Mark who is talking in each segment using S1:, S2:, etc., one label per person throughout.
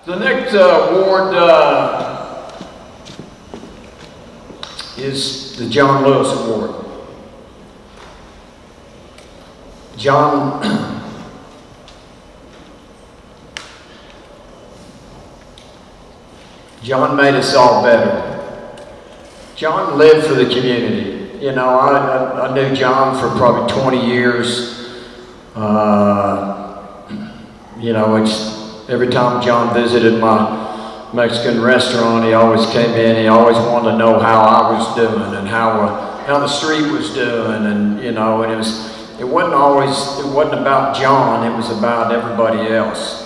S1: The next award is the John Lewis Award. John made us all better. John lived for the community. You know, I knew John for probably 20 years. You know, every time John visited my Mexican restaurant, he always came in. He always wanted to know how I was doing and how the street was doing, and you know, and it wasn't about John. It was about everybody else.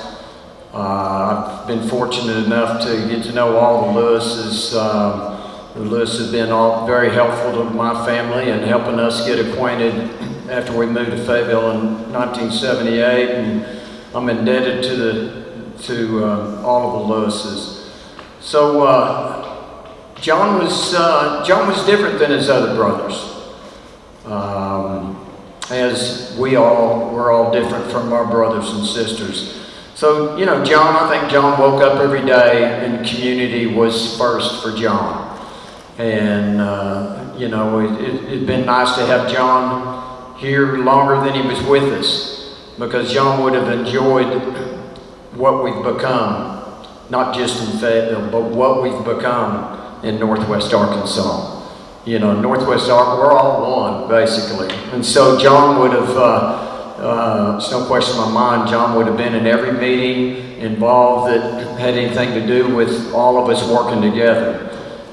S1: I've been fortunate enough to get to know all the Lewises. The Lewis has been all very helpful to my family and helping us get acquainted after we moved to Fayetteville in 1978, and I'm indebted to all of the Lewises. So John was different than his other brothers, as we're all different from our brothers and sisters. So, you know, John, I think John woke up every day and community was first for John. And, you know, it'd been nice to have John here longer than he was with us, because John would have enjoyed what we've become, not just in Fayetteville, but what we've become in Northwest Arkansas. You know, Northwest Arkansas, we're all one, basically. And so John would have, it's no question in my mind, John would have been in every meeting involved that had anything to do with all of us working together.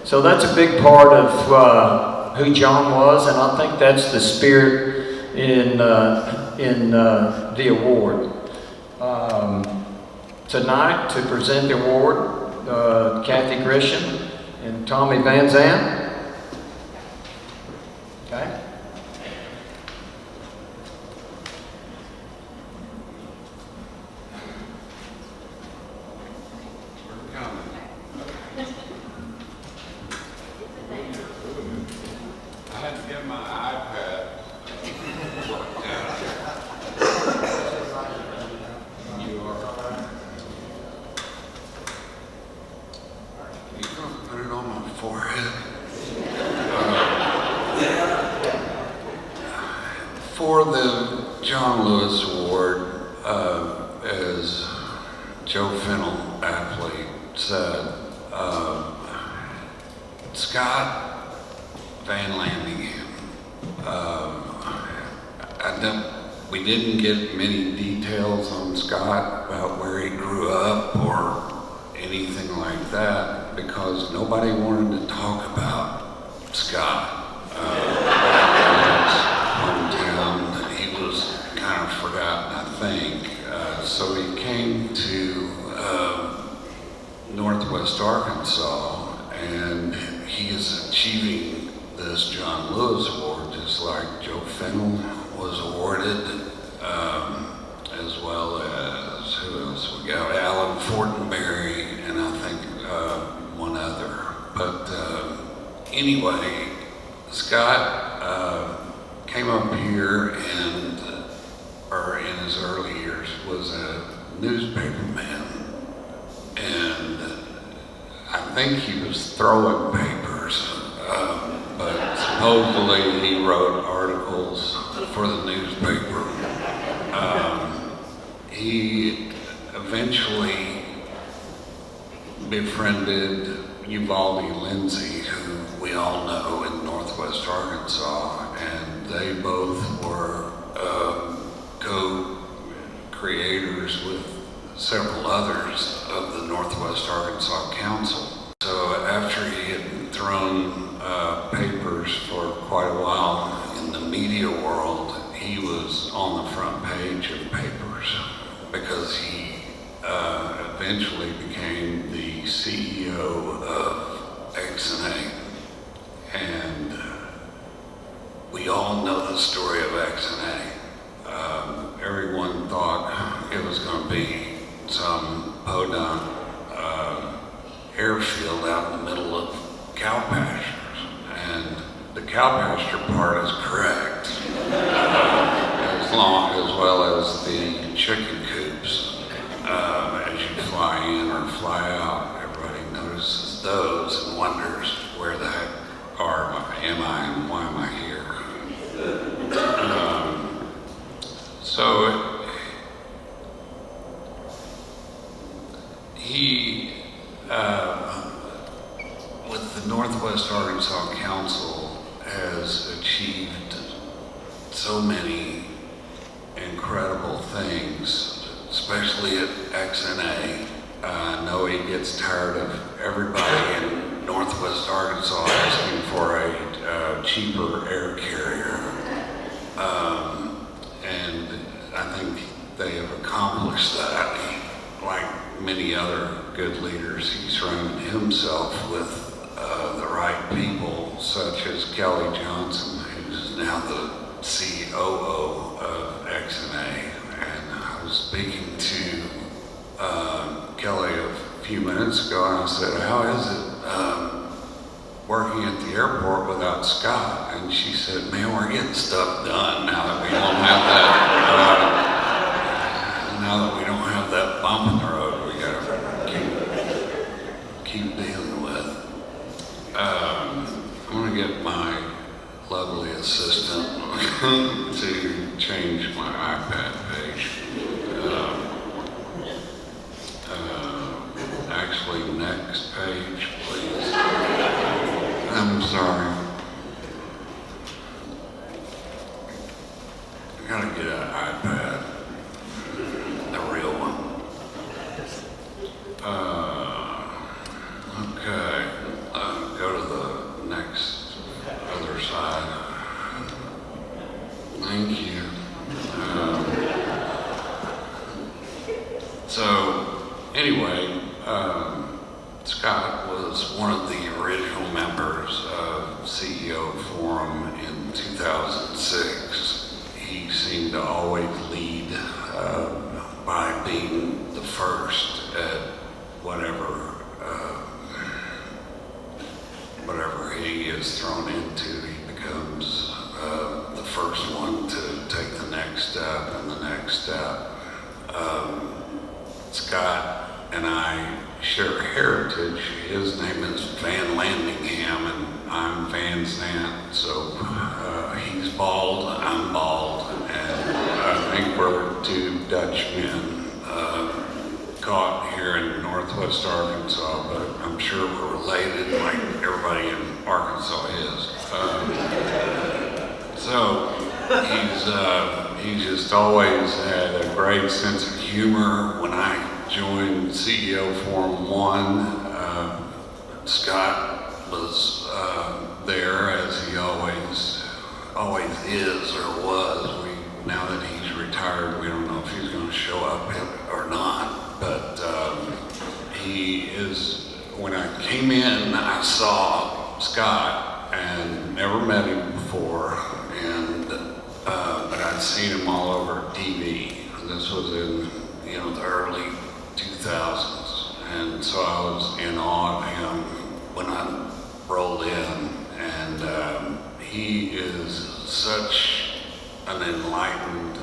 S1: So that's a big part of who John was, and I think that's the spirit in the award. Tonight, to present the award, Kathy Grisham and Tommy Van Zandt. Okay.
S2: I had to get my iPad worked out. You are. You gonna put it on my forehead? For the John Lewis Award, as Joe Fennell aptly said, Scott Van Laningham. We didn't get many details on Scott about where he grew up or anything like that, because nobody wanted to talk about Scott. Hometown, he was kind of forgotten, I think. So he came to Northwest Arkansas, and he is achieving this John Lewis Award, just like Joe Fennell was awarded, as well as, who else we got? Alan Fortenberry, and I think one other. But anyway, Scott came up here and, or in his early years, was a newspaper man. And I think he was throwing papers, but supposedly he wrote articles for the newspaper. He eventually befriended Uvalde Lindsay, who we all know in Northwest Arkansas, and they both were co-creators with several others of the Northwest Arkansas Council. So after he had thrown papers for quite a while in the media world, he was on the front page of papers because he eventually became the CEO of X&A. And we all know the story of X&A. Everyone thought it was going to be some podunk airfield out in the middle of cow pastures, and the cow pasture part is correct, as well as the chicken coops as you fly in or fly fly out, everybody notices those and wonders where the heck am I and why am I here? So he, with the Northwest Arkansas Council, has achieved so many incredible things, especially at XNA. I know he gets tired of everybody in Northwest Arkansas asking for a cheaper air carrier. And I think they have accomplished that. Like many other good leaders, he surrounded himself with the right people, such as Kelly Johnson, who's now the COO of XNA. And I was speaking to Kelly a few minutes ago, and I said, how is it working at the airport without Scott? And she said, man, we're getting stuff done now that we don't have that. Now that we don't have that bump in the road, we gotta keep dealing with. I'm gonna get my lovely assistant to change my iPad page. Actually, next page, please. I'm sorry. I gotta get an iPad, a real one. Okay, go to the next other side. Thank you. So, anyway, Scott was one of the original members of CEO Forum in 2006. He seemed to always lead by being the first at whatever he is thrown into. He becomes the first one to take the next step and the next step. Scott and I share heritage. His name is Van Laningham and I'm Van Zandt, so he's bald, I'm bald, and I think we're two Dutch men caught here in Northwest Arkansas, but I'm sure we're related like everybody in Arkansas is. So he's just always had a great sense of humor. When I joined CEO Forum 1, Scott was there, as he always is or was. Now that he's retired, we don't know if he's going to show up or not, but he is. When I came in, I saw Scott and never met him before, and but I'd seen him all over TV. This was in the early 2000s, and so I was in awe of him when I rolled in, and he is such an enlightened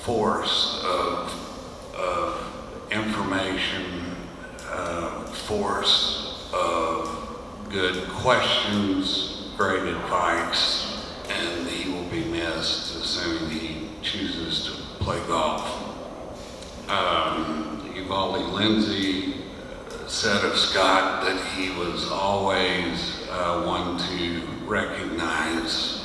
S2: force of information, force of good questions, great advice, and he will be missed, assuming he chooses to play golf. Uvalde Lindsay said of Scott that he was always one to recognize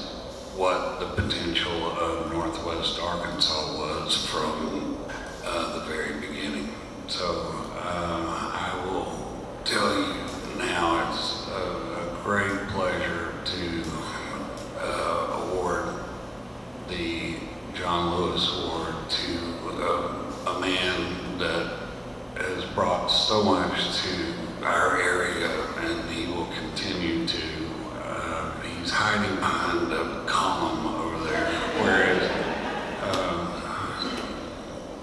S2: what the potential of Northwest Arkansas was from the very beginning. So I will tell you now, it's a great pleasure to award the John Lewis Award to a man that has brought so much to our area, and he will continue to. He's hiding behind a column over there. Where is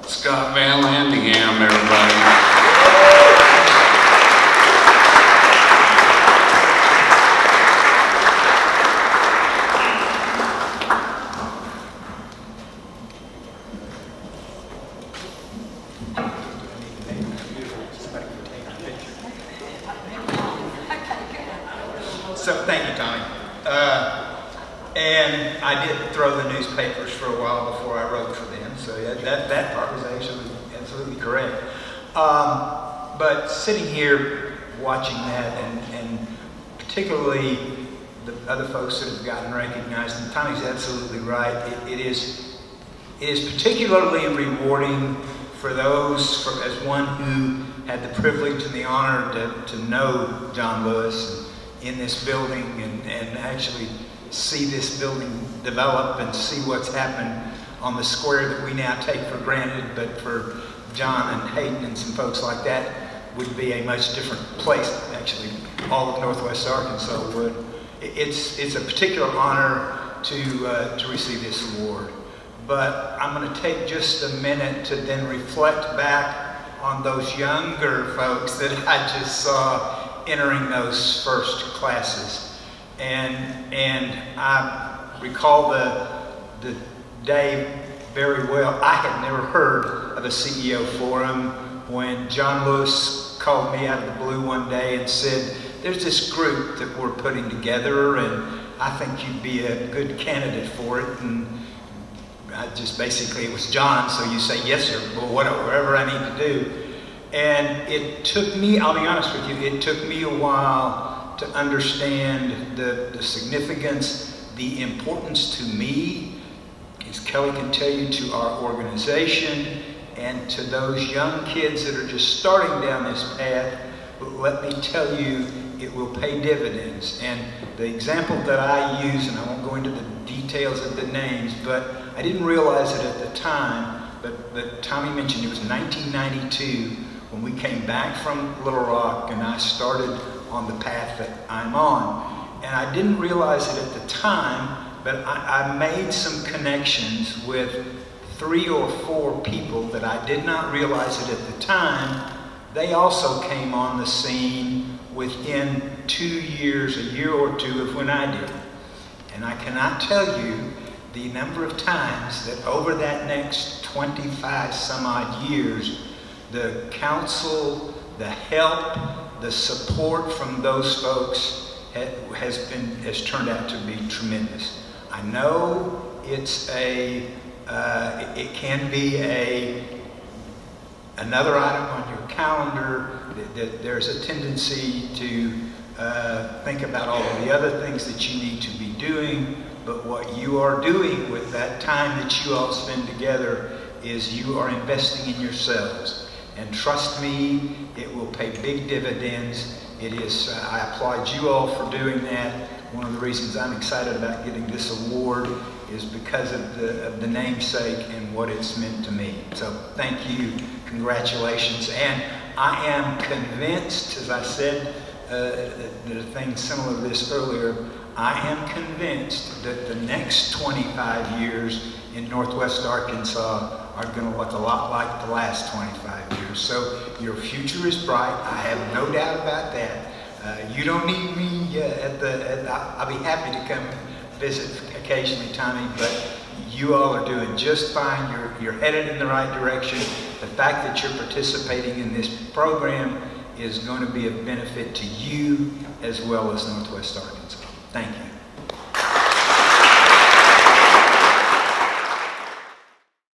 S2: Scott Van Laningham, everybody?
S3: So thank you, Tommy. And I did throw the newspapers for a while before I wrote for them, so that part was actually absolutely correct. But sitting here watching that, and particularly the other folks that have gotten recognized, and Tommy's absolutely right, it is particularly rewarding for those, as one who had the privilege and the honor to know John Lewis in this building and actually see this building develop and see what's happened on the square that we now take for granted, but for John and Hayden and some folks like that would be a much different place. Actually, all of Northwest Arkansas would. It's a particular honor to receive this award. But I'm going to take just a minute to then reflect back on those younger folks that I just saw entering those first classes. And I recall the day very well. I had never heard of a CEO forum when John Lewis called me out of the blue one day and said, there's this group that we're putting together and I think you'd be a good candidate for it. And I just basically, it was John, so you say, yes sir, well whatever I need to do. And it took me, I'll be honest with you, it took me a while to understand the significance, the importance to me, as Kelly can tell you, to our organization and to those young kids that are just starting down this path. But let me tell you, it will pay dividends. And the example that I use, and I won't go into the details of the names, but I didn't realize it at the time, but Tommy mentioned it was 1992 when we came back from Little Rock and I started on the path that I'm on. And I didn't realize it at the time, but I made some connections with 3 or 4 people that I did not realize it at the time. They also came on the scene within 2 years, a year or 2 of when I did. And I cannot tell you the number of times that over that next 25 some odd years, the counsel, the help, the support from those folks has turned out to be tremendous. I know it can be another item on your calendar, that there's a tendency to think about all of the other things that you need to be doing, but what you are doing with that time that you all spend together is you are investing in yourselves. And trust me, it will pay big dividends. It is, I applaud you all for doing that. One of the reasons I'm excited about getting this award is because of the namesake and what it's meant to me. So thank you, congratulations. And I am convinced, as I said, the thing similar to this earlier, I am convinced that the next 25 years in Northwest Arkansas are going to look a lot like the last 25 years. So your future is bright. I have no doubt about that. You don't need me I'll be happy to come visit occasionally, Tommy, but you all are doing just fine. You're headed in the right direction. The fact that you're participating in this program is going to be of benefit to you as well as Northwest Arkansas. Thank you.